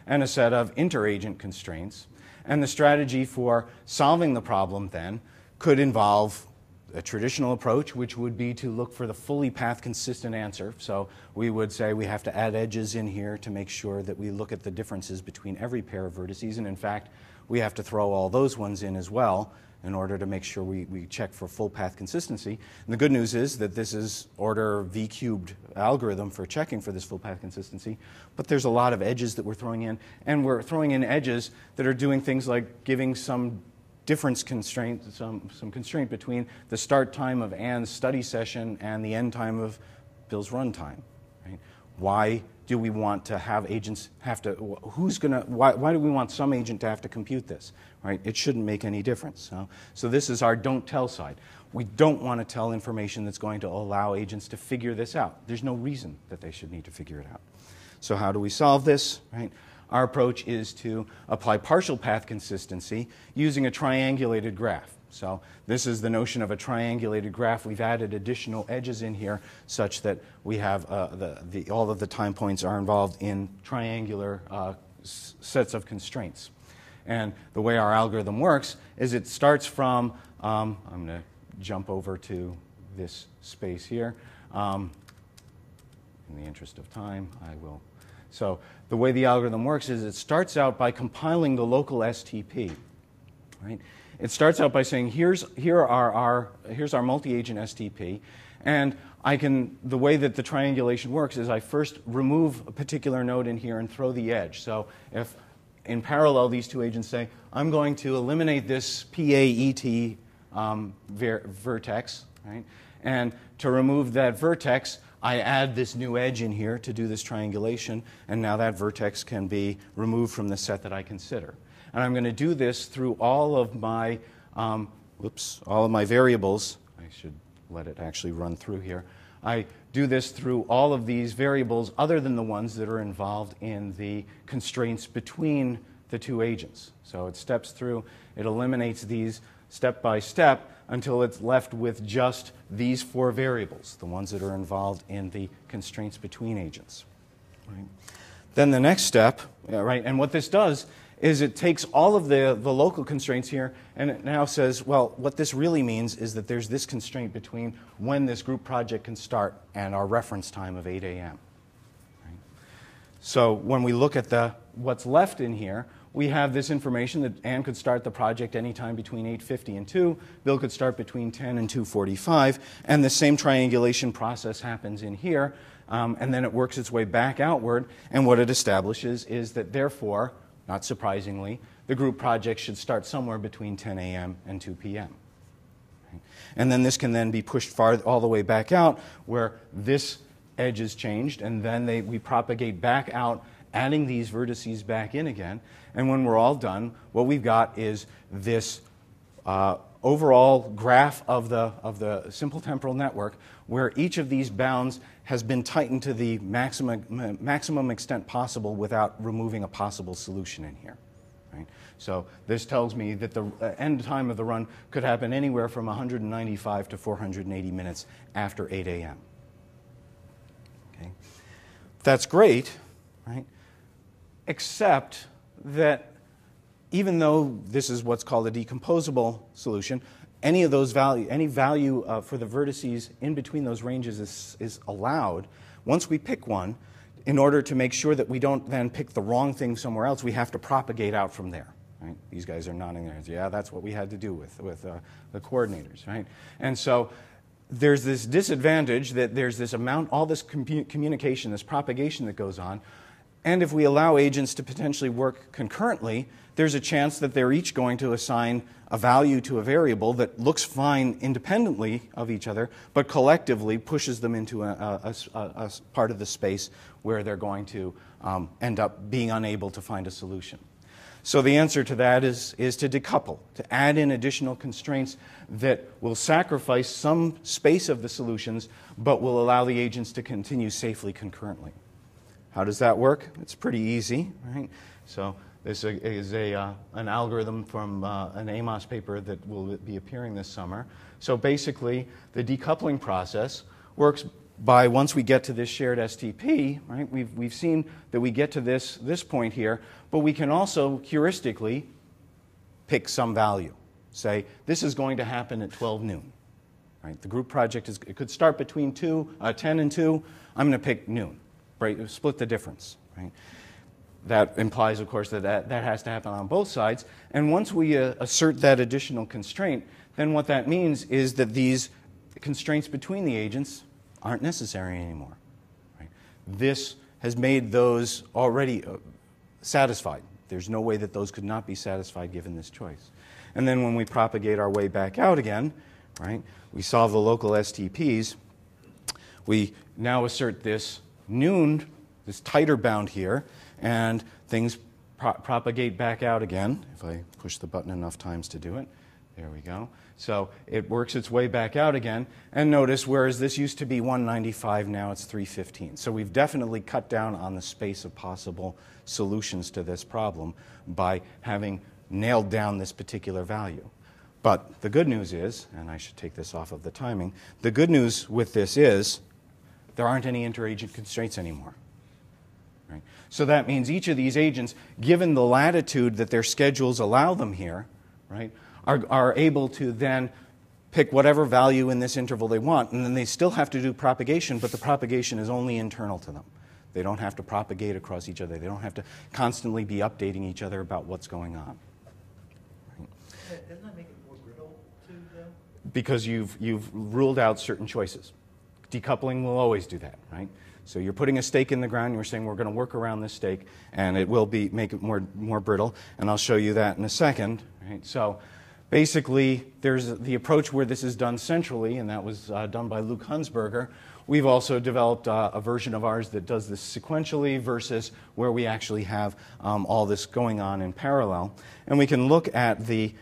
and a set of inter-agent constraints. And the strategy for solving the problem then could involve a traditional approach, which would be to look for the fully path-consistent answer. So we would say we have to add edges in here to make sure that we look at the differences between every pair of vertices. And in fact, we have to throw all those ones in as well in order to make sure we check for full path consistency. And the good news is that this is order v cubed algorithm for checking for this full path consistency, but there's a lot of edges that we're throwing in, and we're throwing in edges that are doing things like giving some difference constraint, some constraint between the start time of Ann's study session and the end time of Bill's run time. Right? Why do we want to have agents have to, why do we want some agent to have to compute this? Right? It shouldn't make any difference. So this is our don't tell side. We don't want to tell information that's going to allow agents to figure this out. There's no reason that they should need to figure it out. So how do we solve this? Right? Our approach is to apply partial path consistency using a triangulated graph. So this is the notion of a triangulated graph. We've added additional edges in here such that we have all of the time points are involved in triangular sets of constraints. And the way our algorithm works is it starts from, I'm going to jump over to this space here. In the interest of time, I will. So the way the algorithm works is it starts out by compiling the local STP. Right? It starts out by saying, here's our multi-agent STP, and the way that the triangulation works is I first remove a particular node in here and throw the edge. So if in parallel these two agents say, I'm going to eliminate this PAET vertex, right? And to remove that vertex, I add this new edge in here to do this triangulation, and now that vertex can be removed from the set that I consider. And I'm going to do this through all of my, all of my variables. I should let it actually run through here. I do this through all of these variables other than the ones that are involved in the constraints between the two agents. So it steps through, it eliminates these step by step until it's left with just these four variables, the ones that are involved in the constraints between agents. Right? Then the next step, right, and what this does is it takes all of the local constraints here and it now says, well, what this really means is that there's this constraint between when this group project can start and our reference time of 8 a.m. Right? So when we look at what's left in here, we have this information that Ann could start the project anytime between 8:50 and 2. Bill could start between 10 and 2:45. And the same triangulation process happens in here. and then it works its way back outward, and what it establishes is that therefore, not surprisingly, the group project should start somewhere between 10 a.m. and 2 p.m. And then this can then be pushed far all the way back out where this edge is changed, and then we propagate back out, adding these vertices back in again. And when we're all done, what we've got is this overall graph of the simple temporal network where each of these bounds has been tightened to the maximum extent possible without removing a possible solution in here. Right? So this tells me that the end time of the run could happen anywhere from 195 to 480 minutes after 8 a.m. Okay? That's great, right? Except that even though this is what's called a decomposable solution, any value for the vertices in between those ranges is allowed. Once we pick one, in order to make sure that we don't then pick the wrong thing somewhere else, we have to propagate out from there. Right? These guys are nodding their heads. Yeah, that's what we had to do with the coordinators. Right? And so there's this disadvantage that there's this amount, all this communication, this propagation that goes on. And if we allow agents to potentially work concurrently, there's a chance that they're each going to assign a value to a variable that looks fine independently of each other, but collectively pushes them into a part of the space where they're going to end up being unable to find a solution. So the answer to that is to decouple, to add in additional constraints that will sacrifice some space of the solutions, but will allow the agents to continue safely concurrently. How does that work? It's pretty easy, right? So this is an algorithm from an Amos paper that will be appearing this summer. So basically, the decoupling process works by once we get to this shared STP, right? We've seen that we get to this point here, but we can also heuristically pick some value. Say, this is going to happen at 12 noon. Right? The group project it could start between 10 and 2. I'm going to pick noon. Right? Split the difference. Right? That implies, of course, that has to happen on both sides. And once we assert that additional constraint, then what that means is that these constraints between the agents aren't necessary anymore. Right? This has made those already satisfied. There's no way that those could not be satisfied given this choice. And then when we propagate our way back out again, right, we solve the local STPs, we now assert this noon, this tighter bound here, and things propagate back out again. If I push the button enough times to do it, there we go. So it works its way back out again. And notice, whereas this used to be 195, now it's 315. So we've definitely cut down on the space of possible solutions to this problem by having nailed down this particular value. But the good news is, and I should take this off of the timing, the good news with this is there aren't any interagent constraints anymore. Right? So that means each of these agents, given the latitude that their schedules allow them here, right, are able to then pick whatever value in this interval they want, and then they still have to do propagation, but the propagation is only internal to them. They don't have to propagate across each other. They don't have to constantly be updating each other about what's going on. Right? Doesn't that make it more brittle, too, though? Because you've ruled out certain choices. Decoupling will always do that, right? So you're putting a stake in the ground, and you're saying we're going to work around this stake, and it will make it more brittle, and I'll show you that in a second. Right? So basically, there's the approach where this is done centrally, and that was done by Luke Hunsberger. We've also developed a version of ours that does this sequentially versus where we actually have all this going on in parallel. And we can look at the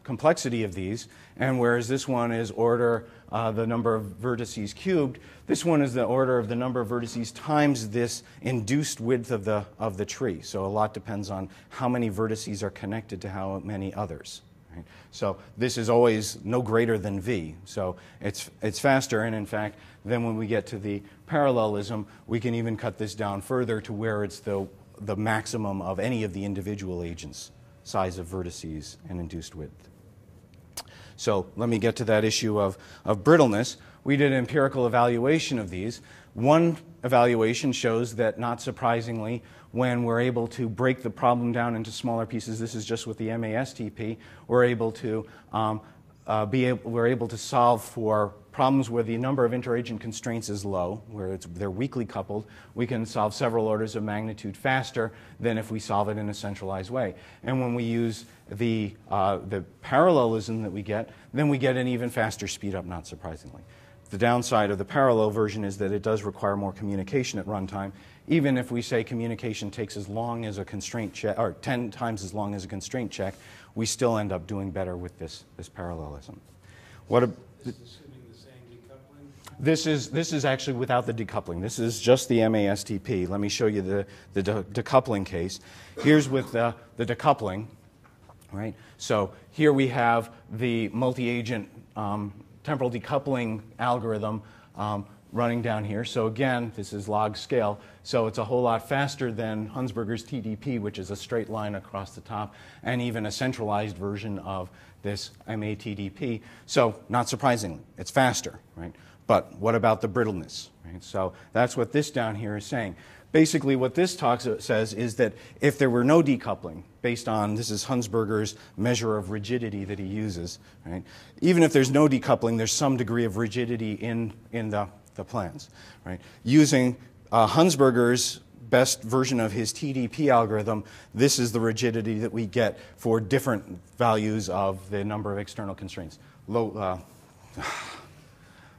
complexity of these, and whereas this one is order the number of vertices cubed, this one is the order of the number of vertices times this induced width of the tree. So a lot depends on how many vertices are connected to how many others. Right? So this is always no greater than v. So it's faster, and in fact, then when we get to the parallelism, we can even cut this down further to where it's the maximum of any of the individual agents' size of vertices and induced width. So let me get to that issue of brittleness. We did an empirical evaluation of these. One evaluation shows that, not surprisingly, when we're able to break the problem down into smaller pieces, this is just with the MASTP, we're able to solve for problems where the number of interagent constraints is low, where they're weakly coupled, we can solve several orders of magnitude faster than if we solve it in a centralized way. And when we use the parallelism that we get, then we get an even faster speed up, not surprisingly. The downside of the parallel version is that it does require more communication at runtime. Even if we say communication takes as long as a constraint check, or 10 times as long as a constraint check, we still end up doing better with this parallelism. What a, This is assuming the same decoupling? this is actually without the decoupling. This is just the MASTP. Let me show you the decoupling case. Here's with the decoupling, right? So here we have the multi-agent temporal decoupling algorithm running down here. So again, this is log scale. So it's a whole lot faster than Hunsberger's TDP, which is a straight line across the top, and even a centralized version of this MATDP. So not surprisingly, it's faster, right? But what about the brittleness, right? So that's what this down here is saying. Basically, what this says is that if there were no decoupling, based on, this is Hunsberger's measure of rigidity that he uses, right? Even if there's no decoupling, there's some degree of rigidity in the plans, right? Using Hunsberger's best version of his TDP algorithm, this is the rigidity that we get for different values of the number of external constraints.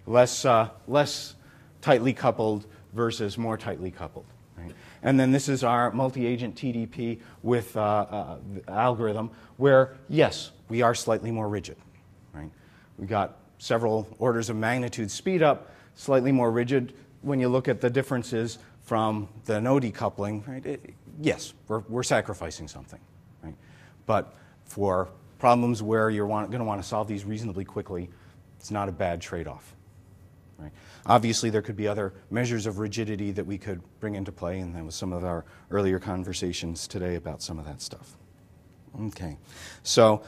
Less tightly coupled versus more tightly coupled. Right? And then this is our multi-agent TDP with algorithm where, yes, we are slightly more rigid. Right? We got several orders of magnitude speed up, slightly more rigid. When you look at the differences from the no decoupling, right, yes, we're sacrificing something. Right? But for problems where you're going to want to solve these reasonably quickly, it's not a bad trade-off. Right? Obviously, there could be other measures of rigidity that we could bring into play, and that was some of our earlier conversations today about some of that stuff. Okay, so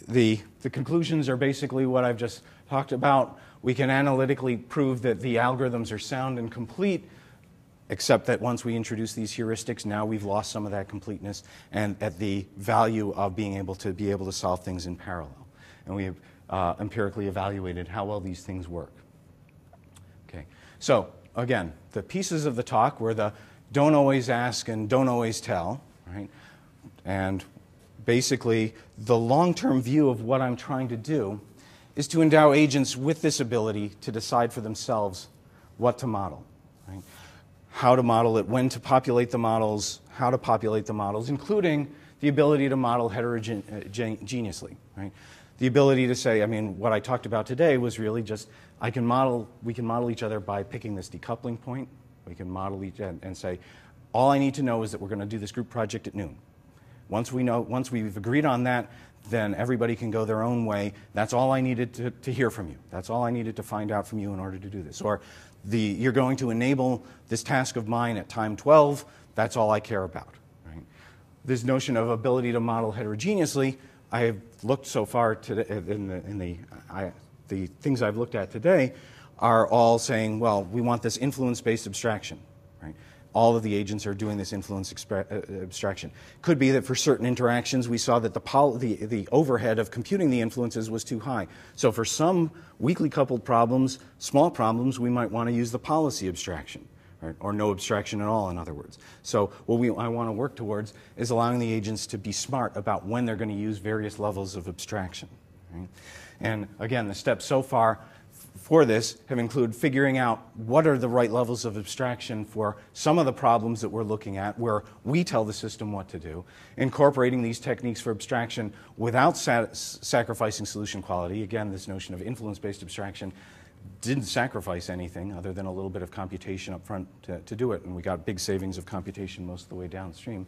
the conclusions are basically what I've just talked about. We can analytically prove that the algorithms are sound and complete, except that once we introduce these heuristics, now we've lost some of that completeness and at the value of being able to solve things in parallel. And we have empirically evaluated how well these things work. Okay, so again, the pieces of the talk were the don't always ask and don't always tell, right? And basically, the long-term view of what I'm trying to do is to endow agents with this ability to decide for themselves what to model, right? How to model it, when to populate the models, how to populate the models, including the ability to model heterogeneously, right? The ability to say, I mean, what I talked about today was really just, we can model each other by picking this decoupling point. We can model each other and say, all I need to know is that we're going to do this group project at noon. Once we've agreed on that, then everybody can go their own way. That's all I needed to hear from you. That's all I needed to find out from you in order to do this. Or you're going to enable this task of mine at time 12. That's all I care about. Right? This notion of ability to model heterogeneously, I have looked so far today, the things I've looked at today are all saying, well, we want this influence-based abstraction. Right? All of the agents are doing this influence abstraction. Could be that for certain interactions we saw that the overhead of computing the influences was too high. So for some weakly coupled problems, small problems, we might want to use the policy abstraction. Right? Or no abstraction at all, in other words. So what I want to work towards is allowing the agents to be smart about when they're going to use various levels of abstraction. Right? And again, the steps so far for this have included figuring out what are the right levels of abstraction for some of the problems that we're looking at where we tell the system what to do, incorporating these techniques for abstraction without sacrificing solution quality. Again, this notion of influence-based abstraction didn't sacrifice anything other than a little bit of computation up front to do it, and we got big savings of computation most of the way downstream.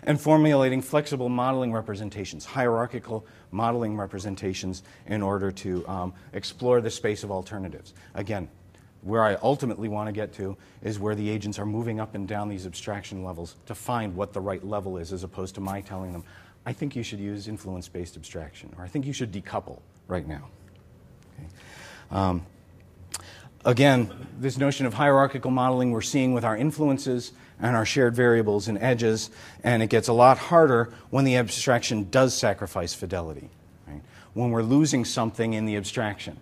And formulating flexible modeling representations, hierarchical modeling representations in order to explore the space of alternatives. Again, where I ultimately want to get to is where the agents are moving up and down these abstraction levels to find what the right level is, as opposed to my telling them, I think you should use influence-based abstraction, or I think you should decouple right now. Okay. Again, this notion of hierarchical modeling we're seeing with our influences and our shared variables and edges, and it gets a lot harder when the abstraction does sacrifice fidelity. Right? When we're losing something in the abstraction.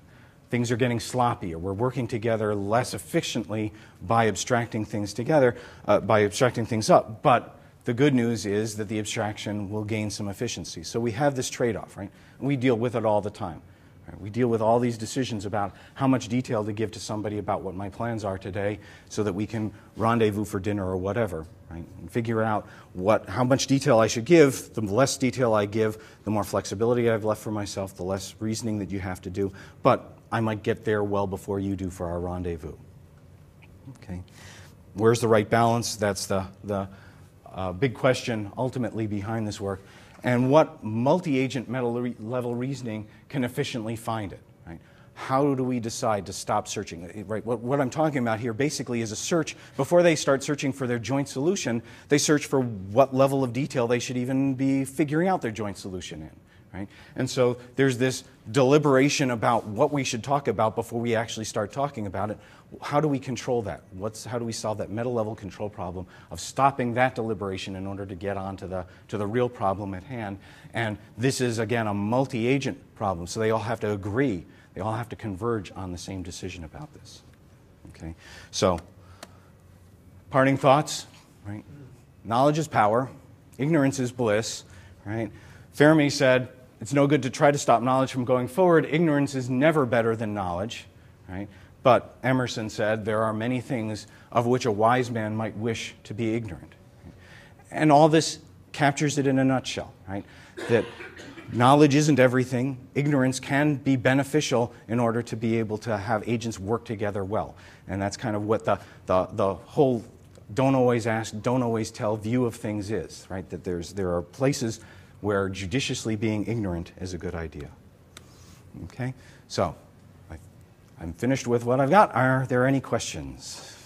things are getting sloppy, or we're working together less efficiently by abstracting things together, by abstracting things up. But the good news is that the abstraction will gain some efficiency. So we have this trade-off, right? We deal with it all the time. Right? We deal with all these decisions about how much detail to give to somebody about what my plans are today so that we can rendezvous for dinner or whatever, right? And figure out how much detail I should give. The less detail I give, the more flexibility I've left for myself, the less reasoning that you have to do. But I might get there well before you do for our rendezvous. Okay. Where's the right balance? That's the big question ultimately behind this work. And what multi-agent meta-level reasoning can efficiently find it, right? How do we decide to stop searching? Right? What I'm talking about here basically is a search. Before they start searching for their joint solution, they search for what level of detail they should even be figuring out their joint solution in. Right? And so there's this deliberation about what we should talk about before we actually start talking about it. How do we control that? How do we solve that meta-level control problem of stopping that deliberation in order to get on to the real problem at hand? And this is, again, a multi-agent problem, so they all have to agree. They all have to converge on the same decision about this. Okay? So, parting thoughts, right? Knowledge is power. Ignorance is bliss, right? Fermi said, it's no good to try to stop knowledge from going forward. Ignorance is never better than knowledge, right? But Emerson said, there are many things of which a wise man might wish to be ignorant. Right? And all this captures it in a nutshell, right? That knowledge isn't everything. Ignorance can be beneficial in order to be able to have agents work together well. And that's kind of what the whole don't always ask, don't always tell view of things is, right? That there are places where judiciously being ignorant is a good idea. Okay? So, I'm finished with what I've got. Are there any questions?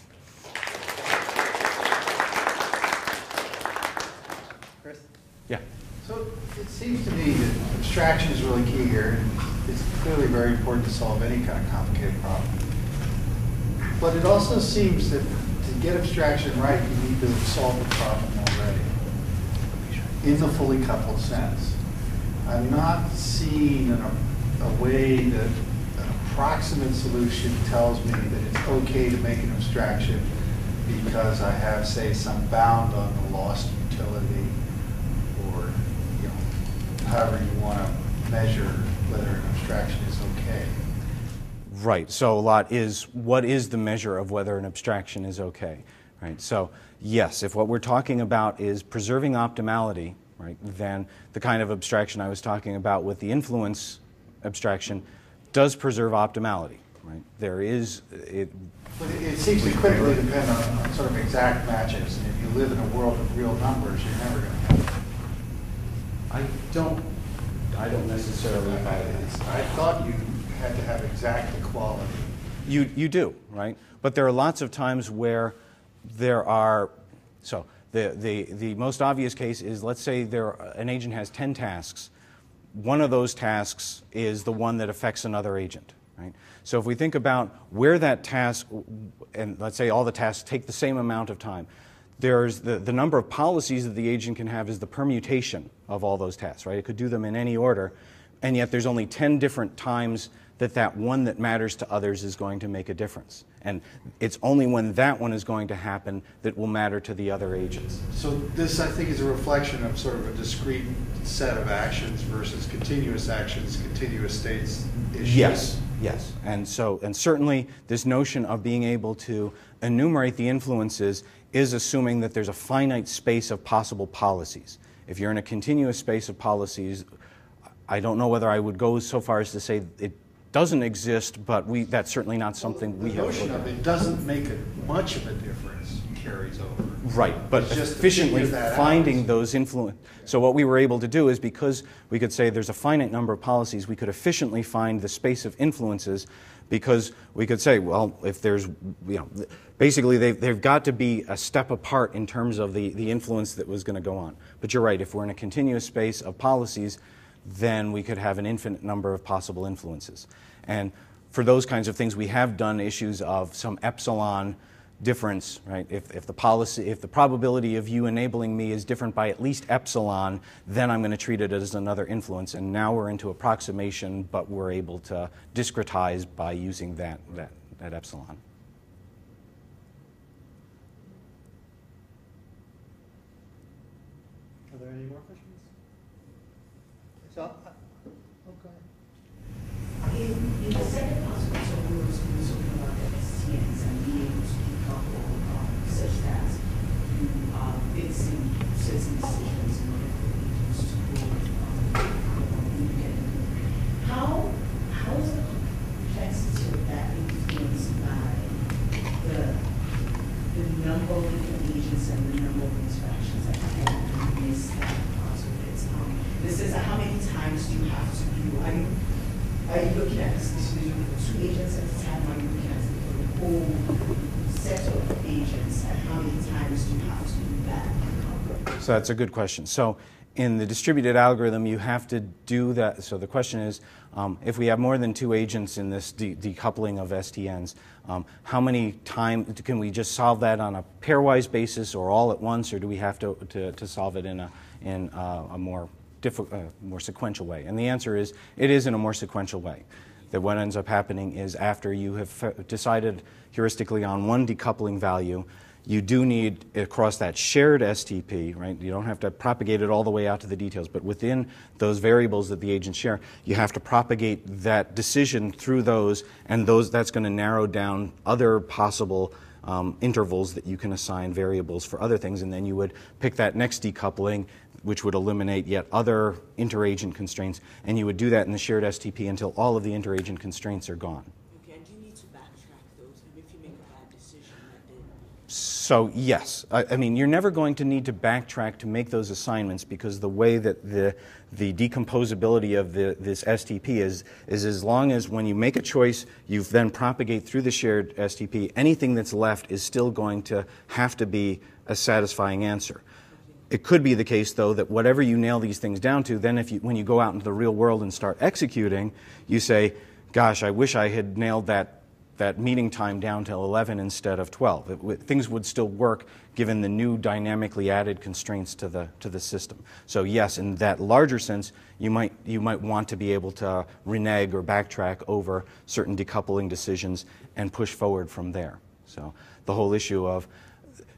Chris? Yeah. So it seems to me that abstraction is really key here. It's clearly very important to solve any kind of complicated problem. But it also seems that to get abstraction right, you need to solve the problem already, in the fully coupled sense. I'm not seeing a way that an approximate solution tells me that it's okay to make an abstraction because I have, say, some bound on the lost utility, or however you want to measure whether an abstraction is okay. Right. So a lot is, what is the measure of whether an abstraction is okay? Right. So yes, if what we're talking about is preserving optimality, right, then the kind of abstraction I was talking about with the influence abstraction does preserve optimality. Right. There is it. But it seems to critically depend on sort of exact matches, and if you live in a world of real numbers, you're never going to have it. I don't necessarily buy that. I thought you had to have exact equality. You do, right? But there are lots of times where there are, so the most obvious case is, let's say an agent has 10 tasks. One of those tasks is the one that affects another agent, right? So if we think about where that task, and let's say all the tasks take the same amount of time, there's the number of policies that the agent can have is the permutation of all those tasks, right? It could do them in any order, and yet there's only 10 different times that one that matters to others is going to make a difference. And it's only when that one is going to happen that will matter to the other agents. So this, I think, is a reflection of sort of a discrete set of actions versus continuous actions, continuous states issues. Yes, yes. And certainly this notion of being able to enumerate the influences is assuming that there's a finite space of possible policies. If you're in a continuous space of policies, I don't know whether I would go so far as to say it doesn't exist, but that's certainly not something we have. The notion of it doesn't make much of a difference carries over. Right, but efficiently finding those influence. So what we were able to do is, because we could say there's a finite number of policies, we could efficiently find the space of influences, because we could say, well, if there's, basically they've got to be a step apart in terms of the influence that was going to go on. But you're right, if we're in a continuous space of policies, then we could have an infinite number of possible influences. And for those kinds of things, we have done issues of some epsilon difference, right? If the probability of you enabling me is different by at least epsilon, then I'm going to treat it as another influence. And now we're into approximation, but we're able to discretize by using that epsilon. Are there any more questions? So, okay. In the second aspect of rules, we were talking about the STNs and being able to decouple such that you are fixing certain decisions in order for agents to go independently. How is the complexity of that influenced by the number of different agents and the number of interactions? I think I missed that part of it. This is how many times do you have to do? Are you looking at this decision for 2 agents at a time? Are you looking at it for the whole set of agents? And how many times do you have to do that? So that's a good question. So in the distributed algorithm, you have to do that. So the question is, if we have more than 2 agents in this decoupling of STNs, how many times can we just solve that on a pairwise basis or all at once, or do we have to solve it in a more sequential way? And the answer is, it is in a more sequential way. That what ends up happening is after you have decided heuristically on one decoupling value, you do need, across that shared STP, right? You don't have to propagate it all the way out to the details, but within those variables that the agents share, you have to propagate that decision through those, and that's going to narrow down other possible intervals that you can assign variables for other things, and then you would pick that next decoupling, which would eliminate yet other interagent constraints, and you would do that in the shared STP until all of the interagent constraints are gone. Okay, and do you need to backtrack those if you make a bad decision? So yes, I mean, you're never going to need to backtrack to make those assignments, because the way that the decomposability of this STP is as long as when you make a choice, you then propagate through the shared STP, anything that's left is still going to have to be a satisfying answer. It could be the case, though, that whatever you nail these things down to, then when you go out into the real world and start executing, you say, gosh, I wish I had nailed that meeting time down to 11 instead of 12. Things would still work given the new dynamically added constraints to the system. So yes, in that larger sense, you might want to be able to renege or backtrack over certain decoupling decisions and push forward from there. So the whole issue of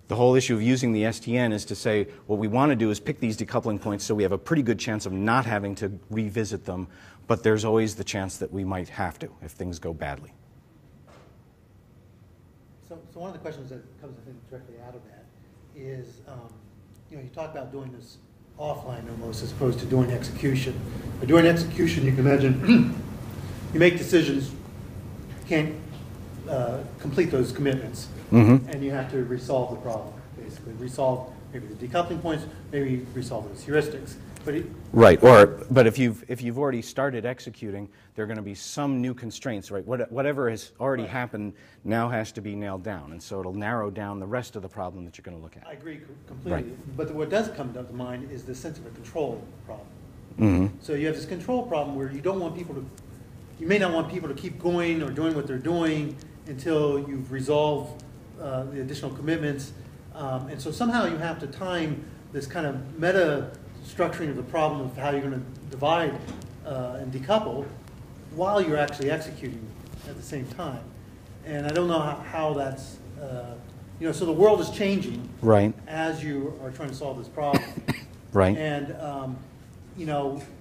using the STN is to say what we want to do is pick these decoupling points so we have a pretty good chance of not having to revisit them, but there's always the chance that we might have to if things go badly. So one of the questions that comes, I think, directly out of that is, you talk about doing this offline almost as opposed to doing execution. By doing execution, you can imagine you make decisions, can't complete those commitments, and you have to resolve the problem, basically. Resolve maybe the decoupling points, maybe resolve those heuristics. But but if you've already started executing, there are going to be some new constraints, right? Whatever has already happened now has to be nailed down, and so it'll narrow down the rest of the problem that you're going to look at. I agree completely. Right. But what does come to mind is the sense of a control problem. Mm-hmm. So you have this control problem where you may not want people to keep going or doing what they're doing until you've resolved the additional commitments, and so somehow you have to time this kind of meta structuring of the problem of how you're going to divide and decouple while you're actually executing at the same time. And I don't know how that's, so the world is changing as you are trying to solve this problem. Right. And,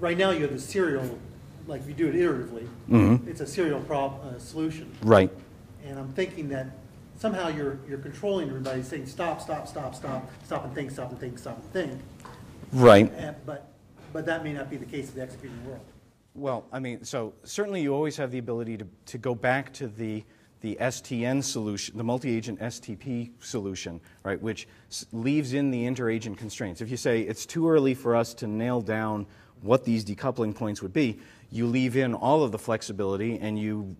right now you have the serial, like you do it iteratively, it's a serial solution. Right. And I'm thinking that somehow you're controlling everybody, saying stop and think, stop and think, stop and think. Right. But that may not be the case in the executing world. Well, I mean, so certainly you always have the ability to go back to the STN solution, the multi-agent STP solution, right, which leaves in the interagent constraints. If you say it's too early for us to nail down what these decoupling points would be, you leave in all of the flexibility and you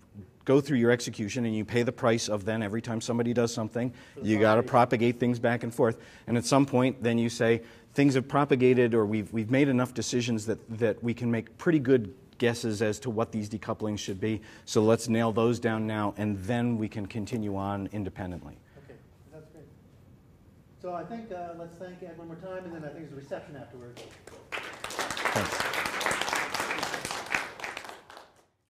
go through your execution and you pay the price of then every time somebody does something, you got to propagate things back and forth. And at some point, then you say, things have propagated or we've made enough decisions that we can make pretty good guesses as to what these decouplings should be. So let's nail those down now, and then we can continue on independently. Okay. So I think let's thank Ed one more time, and then I think there's a reception afterwards. Thanks.